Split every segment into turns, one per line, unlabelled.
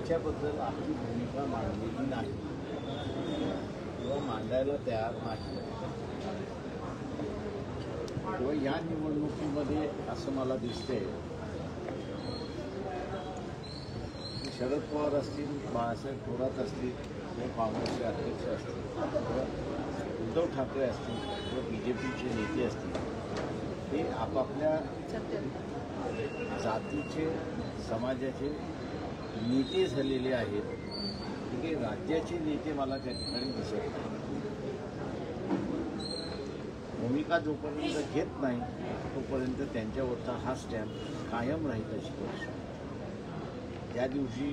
याच्याबद्दल आपली भूमिका मांडलेली नाही किंवा मांडायला तयार नाही किंवा या निवडणुकीमध्ये असं मला दिसतंय की शरद पवार असतील, बाळासाहेब थोरात असतील किंवा काँग्रेसचे अध्यक्ष असतील किंवा उद्धव ठाकरे असतील किंवा BJPचे नेते असतील, हे आपापल्या जातीचे समाजाचे नेते झालेले आहेत. की राज्याचे नेते मला त्या ठिकाणी दिसत नाही. भूमिका जोपर्यंत घेत नाही तोपर्यंत त्यांच्यावरचा हा स्टॅम्प कायम राहील अशी परिस्थिती. ज्या दिवशी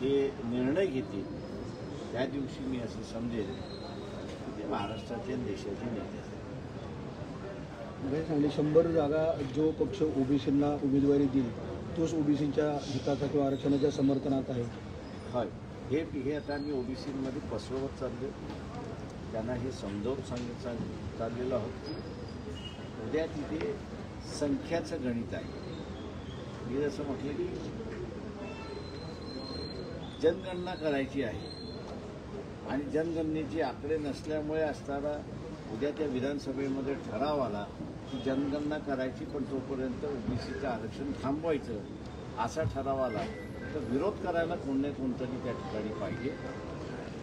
ते निर्णय घेतील त्या दिवशी मी असं समजेल की ते महाराष्ट्राचे देशाचे नेते आहेत.
सांगली 100 जागा जो पक्ष ओबीसींना उमेदवारी देईल तोच ओबीसींच्या हिताचा किंवा आरक्षणाच्या समर्थनात आहे.
होय, हे आता मी ओबीसीमध्ये पसरवत चाललो. त्यांना हे समजावून चाललेलं आहोत की उद्या तिथे संख्याचं गणित आहे. मी जसं म्हटलं की जनगणना करायची आहे आणि जनगणनेचे आकडे नसल्यामुळे असताना उद्या त्या विधानसभेमध्ये ठराव आला की जनगणना करायची पण तोपर्यंत ओबीसीचं आरक्षण थांबवायचं असा ठराव आला तर विरोध करायला कोण नाही कोणतरी त्या ठिकाणी पाहिजे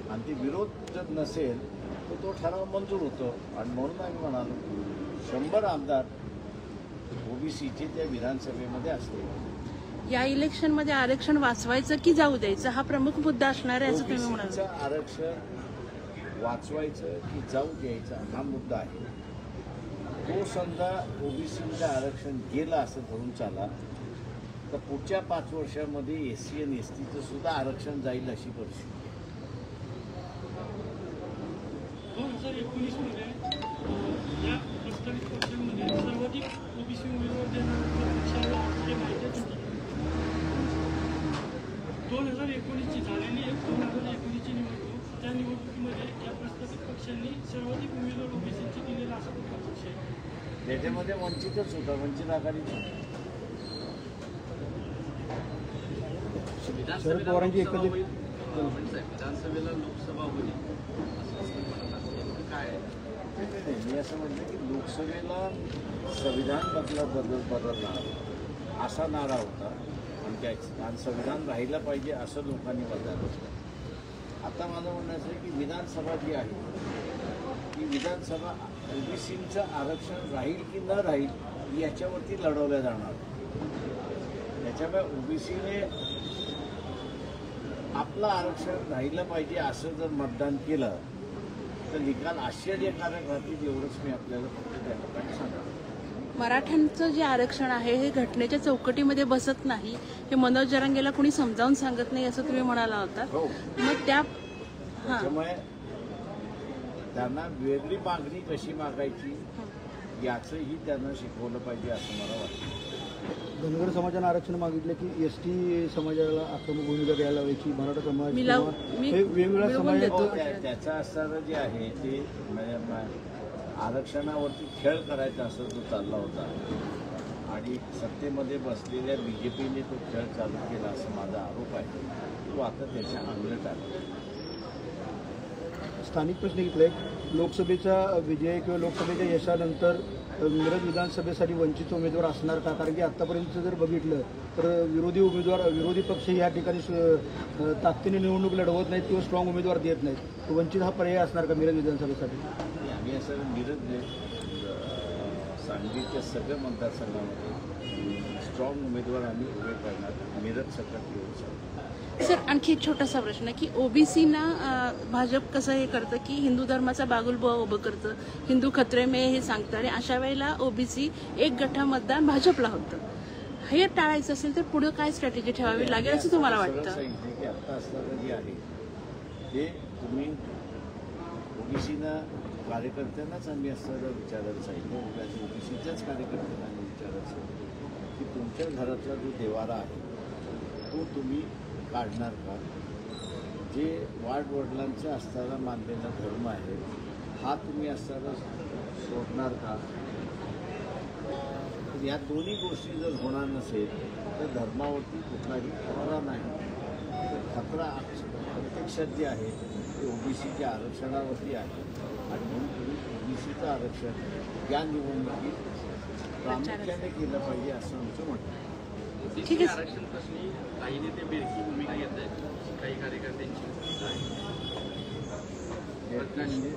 आणि ते विरोध जर नसेल तर तो ठराव मंजूर होतो. आणि म्हणून आम्ही म्हणालो 100 आमदार ओबीसीचे त्या विधानसभेमध्ये असतील.
या इलेक्शनमध्ये आरक्षण वाचवायचं की जाऊ द्यायचं हा प्रमुख मुद्दा असणार आहे असं तुम्ही म्हणाल.
आरक्षण वाचवायचं की जाऊ द्यायचं हा मुद्दा आहे. तो समजा ओबीसीचं आरक्षण गेलं असं धरून चाला तर पुढच्या 5 वर्षामध्ये SC आणि STचं सुद्धा आरक्षण जाईल अशी परिस्थिती.
2019 मध्ये या प्रस्तावित पक्षांमध्ये सर्वाधिक ओबीसी उमेदवार देणाऱ्या पक्षाला माहिती होती. 2019ची झालेली 2019ची निवडणूक त्या निवडणुकीमध्ये या प्रस्तावित पक्षांनी सर्वाधिक उमेदवार ओबीसीचे दिलेला असा पक्ष आहे.
त्याच्यामध्ये वंचितच होता, वंचित आघाडीचा.
विधानसभेला लोकसभा होईल काय
मी असं म्हटलं की लोकसभेला संविधान बदलणार असा नारा होता आणि संविधान राहिलं पाहिजे असं लोकांनी बदललं. आता माझं म्हणणं असं आहे की विधानसभा जी आहे ती विधानसभा ओबीसीचं आरक्षण राहील की न राहील याच्यावरती लढवल्या जाणार. त्याच्यामुळे ओबीसीने आपलं आरक्षण राहिलं पाहिजे असं जर मतदान केलं तर निकाल आश्चर्यकारक राहतील एवढंच मी आपल्याला फक्त त्या ठिकाणी सांगतो.
मराठ्यांचं जे आरक्षण आहे हे घटनेच्या चौकटीमध्ये बसत नाही हे मनोज जरांगेला कोणी समजावून सांगत नाही असं तुम्ही म्हणाला होता.
हो,
मग
त्याच्यामुळे त्यांना वेगळी मागणी कशी मागायची याचंही त्यांना शिकवलं पाहिजे असं मला वाटतं.
धनगर समाजानं आरक्षण मागितलं की ST समाजाला आक्रमक भूमिका घ्यायला हवी. मराठा समाज वेगवेगळ्या समाजात
त्याचं असणारं जे आहे ते आरक्षणावरती खेळ करायचा असं जो चालला होता आणि सत्तेमध्ये बसलेल्या BJPने तो खेळ चालू केला असं माझा आरोप आहे. तो आता त्याच्या अंगलट आला.
स्थानिक प्रश्न घेतलाय. लोकसभेचा विजय किंवा लोकसभेच्या यशानंतर मिरज विधानसभेसाठी वंचित उमेदवार असणार का? कारण की आतापर्यंत जर बघितलं तर विरोधी पक्ष या ठिकाणी ताकदीने निवडणूक लढवत नाहीत किंवा स्ट्रॉंग उमेदवार देत नाहीत. वंचित हा पर्याय असणार का मिरज विधानसभेसाठी?
आम्ही असं मिरज सांगलीच्या सगळ्या मतदारसंघामध्ये स्ट्रॉंग उमेदवार आम्ही उभे करणार. मिरज सकट येऊ शकतो.
सर आणखी एक छोटासा प्रश्न की ओबीसीना भाजप कसं हे करतं की हिंदू धर्माचा बागुलबुवा उभं करतं, हिंदू खत्रे में हे सांगतं आणि अशा वेळेला ओबीसी एक गठ्ठा मतदान भाजपला होतं. हे टाळायचं असेल तर पुढे काय स्ट्रॅटेजी ठेवावी लागेल असं तुम्हाला वाटतं?
आता असणारं जे आहे ते तुम्ही ओबीसीना कार्यकर्त्यांनाच आम्ही असणारं विचारायला सांगितलं. ओबीसीच्याच कार्यकर्त्यांना आम्ही विचारायला सांगितलं की तुमच्या घरातला जो देवारा आहे तो तुम्ही काढणार का? जे वाडवडिलांचा असताना मानलेला धर्म आहे हा तुम्ही असताना सोडणार का? या दोन्ही गोष्टी जर होणार नसेल तर धर्मावरती कुठलाही खरा नाही. खतरा प्रत्यक्षात जे आहे ते ओबीसीच्या आरक्षणावरती आहे आणि म्हणून तुम्ही ओबीसीचं आरक्षण या निवडणुकीत प्रामुख्याने केलं पाहिजे असं आमचं म्हणणं आहे.
ठीक
ओबीसी
आहे.
आरक्षण प्रश्नी काही नेते बेरकी भूमिका घेत आहेत, काही कार्यकर्त्यांची भूमिका आहे.
म्हणजे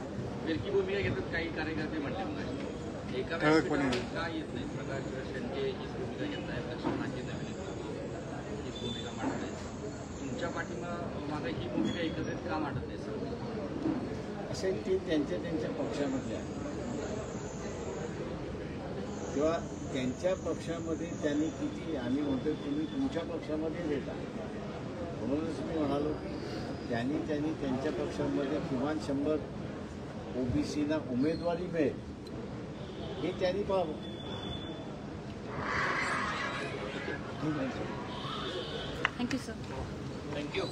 बेरकी भूमिका घेतात काही कार्यकर्ते म्हणतात एका व्यासपीठावर का येत नाही. प्रकाश शेंडे हीच भूमिका घेत आहेत, लक्ष्मण माझी नवीन हीच भूमिका मांडत आहेत. तुमच्या पाठीमागे ही भूमिका एकत्रित का मांडत नाही सर?
असे ते त्यांच्या त्यांच्या पक्षामध्ये आहे किंवा त्यांच्या पक्षामध्ये त्यांनी किती आम्ही म्हणतो तुम्ही तुमच्या पक्षामध्ये देता. म्हणूनच मी म्हणालो की त्यांनी त्यांच्या पक्षामध्ये किमान 100 ओबीसीना उमेदवारी मिळेल हे त्यांनी पाहावं.
Thank you sir.
थँक्यू.